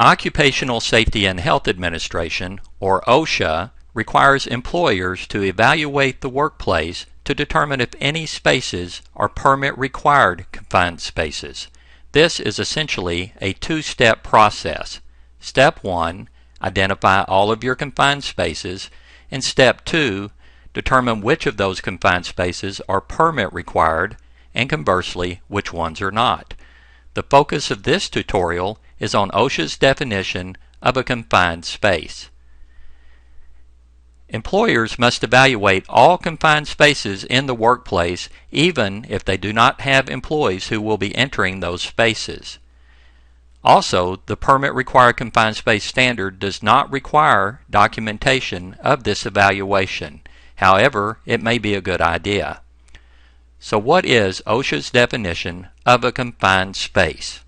Occupational Safety and Health Administration, or OSHA, requires employers to evaluate the workplace to determine if any spaces are permit-required confined spaces. This is essentially a two-step process. Step 1, identify all of your confined spaces, and Step 2, determine which of those confined spaces are permit-required, and conversely, which ones are not. The focus of this tutorial is on OSHA's definition of a confined space. Employers must evaluate all confined spaces in the workplace even if they do not have employees who will be entering those spaces. Also, the permit-required confined space standard does not require documentation of this evaluation. However, it may be a good idea. So what is OSHA's definition of a confined space?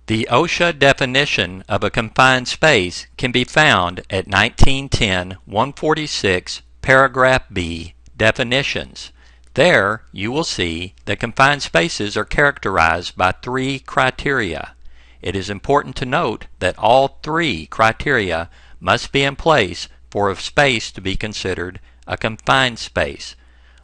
The OSHA definition of a confined space can be found at 1910-146 paragraph B, definitions. There you will see that confined spaces are characterized by three criteria. It is important to note that all three criteria must be in place for a space to be considered a confined space.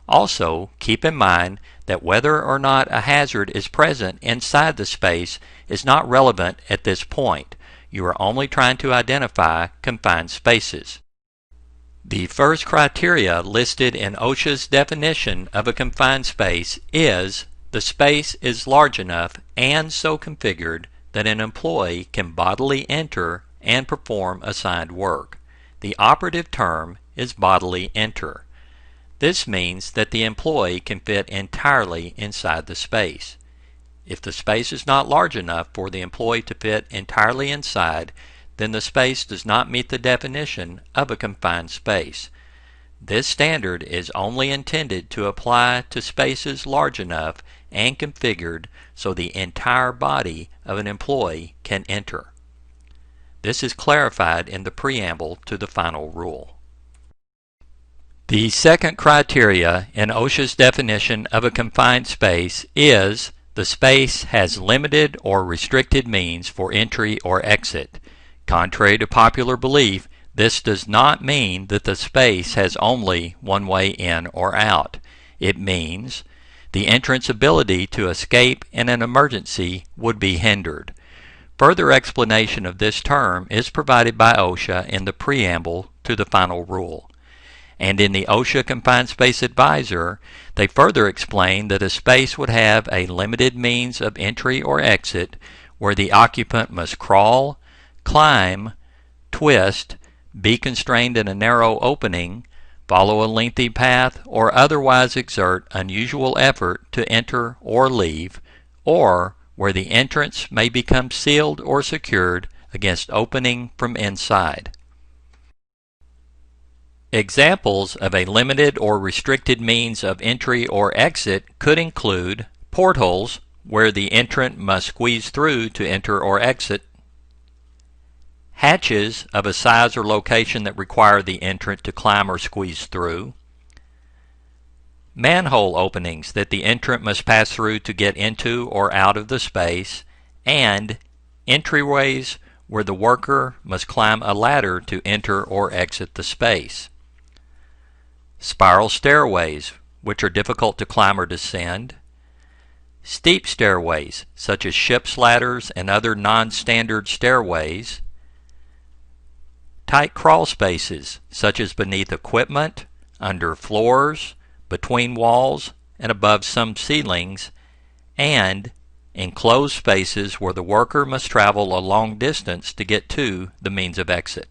Also, keep in mind that whether or not a hazard is present inside the space is not relevant at this point. You are only trying to identify confined spaces. The first criteria listed in OSHA's definition of a confined space is the space is large enough and so configured that an employee can bodily enter and perform assigned work. The operative term is bodily enter. This means that the employee can fit entirely inside the space. If the space is not large enough for the employee to fit entirely inside, then the space does not meet the definition of a confined space. This standard is only intended to apply to spaces large enough and configured so the entire body of an employee can enter. This is clarified in the preamble to the final rule. The second criteria in OSHA's definition of a confined space is the space has limited or restricted means for entry or exit. Contrary to popular belief, this does not mean that the space has only one way in or out. It means the entrance ability to escape in an emergency would be hindered. Further explanation of this term is provided by OSHA in the preamble to the final rule. And in the OSHA Confined Space Advisor, they further explain that a space would have a limited means of entry or exit where the occupant must crawl, climb, twist, be constrained in a narrow opening, follow a lengthy path, or otherwise exert unusual effort to enter or leave, or where the entrance may become sealed or secured against opening from inside. Examples of a limited or restricted means of entry or exit could include portholes, where the entrant must squeeze through to enter or exit, hatches of a size or location that require the entrant to climb or squeeze through, manhole openings that the entrant must pass through to get into or out of the space, and entryways where the worker must climb a ladder to enter or exit the space. Spiral stairways, which are difficult to climb or descend. Steep stairways, such as ship's ladders and other non-standard stairways. Tight crawl spaces, such as beneath equipment, under floors, between walls, and above some ceilings. And enclosed spaces where the worker must travel a long distance to get to the means of exit.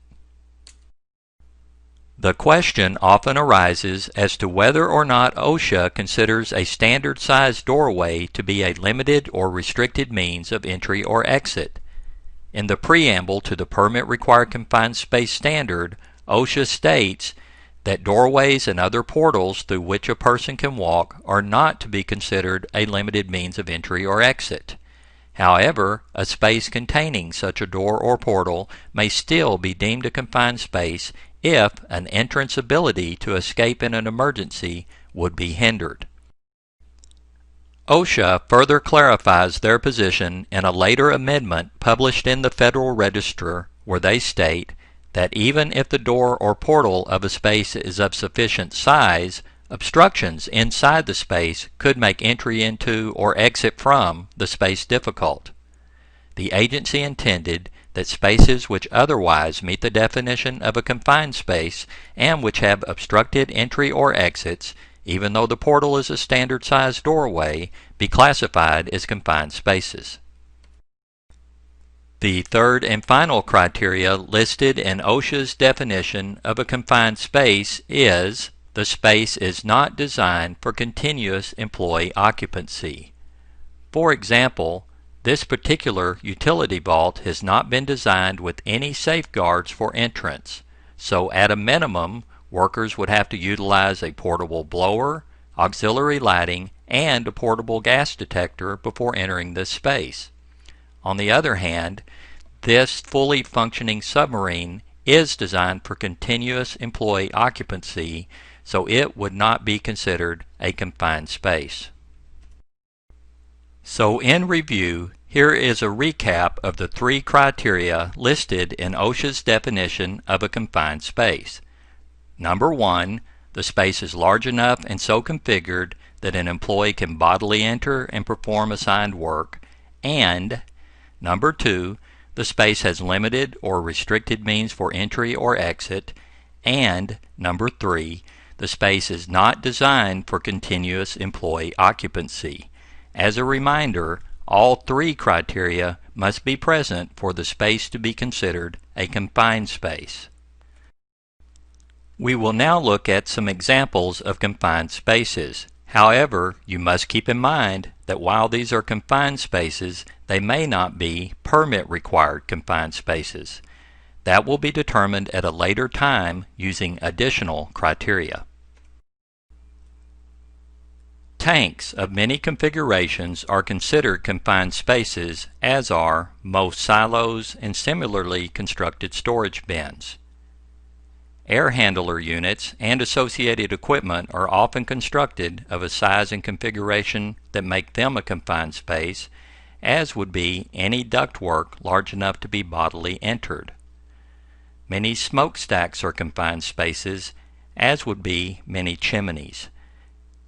The question often arises as to whether or not OSHA considers a standard-sized doorway to be a limited or restricted means of entry or exit. In the preamble to the Permit-Required Confined Space Standard, OSHA states that doorways and other portals through which a person can walk are not to be considered a limited means of entry or exit. However, a space containing such a door or portal may still be deemed a confined space if an entrant's ability to escape in an emergency would be hindered. OSHA further clarifies their position in a later amendment published in the Federal Register, where they state that even if the door or portal of a space is of sufficient size, obstructions inside the space could make entry into or exit from the space difficult. The agency intended that spaces which otherwise meet the definition of a confined space and which have obstructed entry or exits, even though the portal is a standard-sized doorway, be classified as confined spaces. The third and final criteria listed in OSHA's definition of a confined space is the space is not designed for continuous employee occupancy. For example, this particular utility vault has not been designed with any safeguards for entrance, so at a minimum, workers would have to utilize a portable blower, auxiliary lighting, and a portable gas detector before entering this space. On the other hand, this fully functioning submarine is designed for continuous employee occupancy, so it would not be considered a confined space. So in review, here is a recap of the three criteria listed in OSHA's definition of a confined space. Number 1, the space is large enough and so configured that an employee can bodily enter and perform assigned work, and number 2, the space has limited or restricted means for entry or exit, and number 3, the space is not designed for continuous employee occupancy. As a reminder, all three criteria must be present for the space to be considered a confined space. We will now look at some examples of confined spaces. However, you must keep in mind that while these are confined spaces, they may not be permit-required confined spaces. That will be determined at a later time using additional criteria. Tanks of many configurations are considered confined spaces, as are most silos and similarly constructed storage bins. Air handler units and associated equipment are often constructed of a size and configuration that make them a confined space, as would be any ductwork large enough to be bodily entered. Many smokestacks are confined spaces, as would be many chimneys.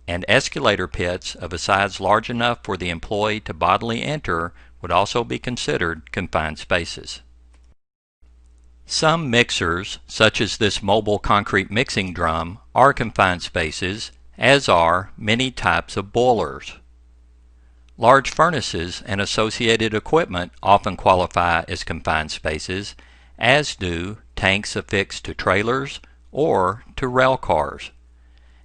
And escalator pits of a size large enough for the employee to bodily enter would also be considered confined spaces. Some mixers, such as this mobile concrete mixing drum, are confined spaces, as are many types of boilers. Large furnaces and associated equipment often qualify as confined spaces, as do tanks affixed to trailers or to rail cars.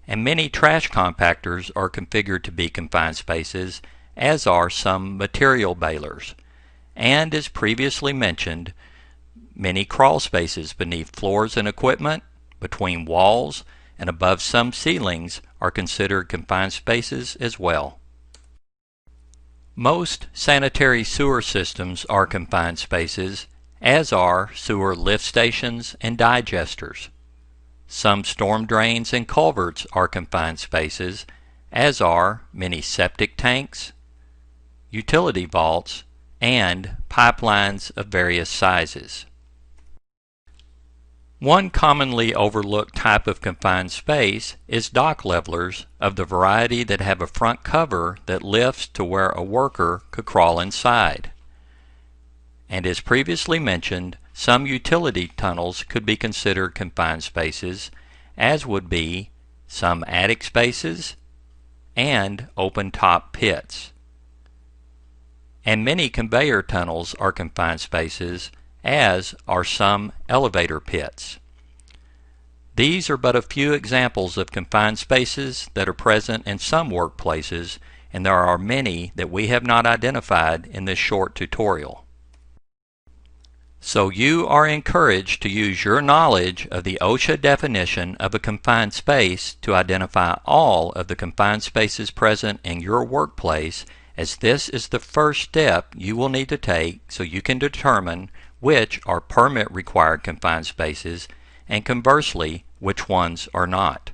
And many trash compactors are configured to be confined spaces, as are some material balers. And as previously mentioned, many crawl spaces beneath floors and equipment, between walls, and above some ceilings are considered confined spaces as well. Most sanitary sewer systems are confined spaces, as are sewer lift stations and digesters. Some storm drains and culverts are confined spaces, as are many septic tanks, utility vaults, and pipelines of various sizes. One commonly overlooked type of confined space is dock levelers of the variety that have a front cover that lifts to where a worker could crawl inside. And as previously mentioned, some utility tunnels could be considered confined spaces, as would be some attic spaces and open-top pits. And many conveyor tunnels are confined spaces, as are some elevator pits. These are but a few examples of confined spaces that are present in some workplaces, and there are many that we have not identified in this short tutorial. So you are encouraged to use your knowledge of the OSHA definition of a confined space to identify all of the confined spaces present in your workplace, as this is the first step you will need to take so you can determine which are permit-required confined spaces and conversely which ones are not.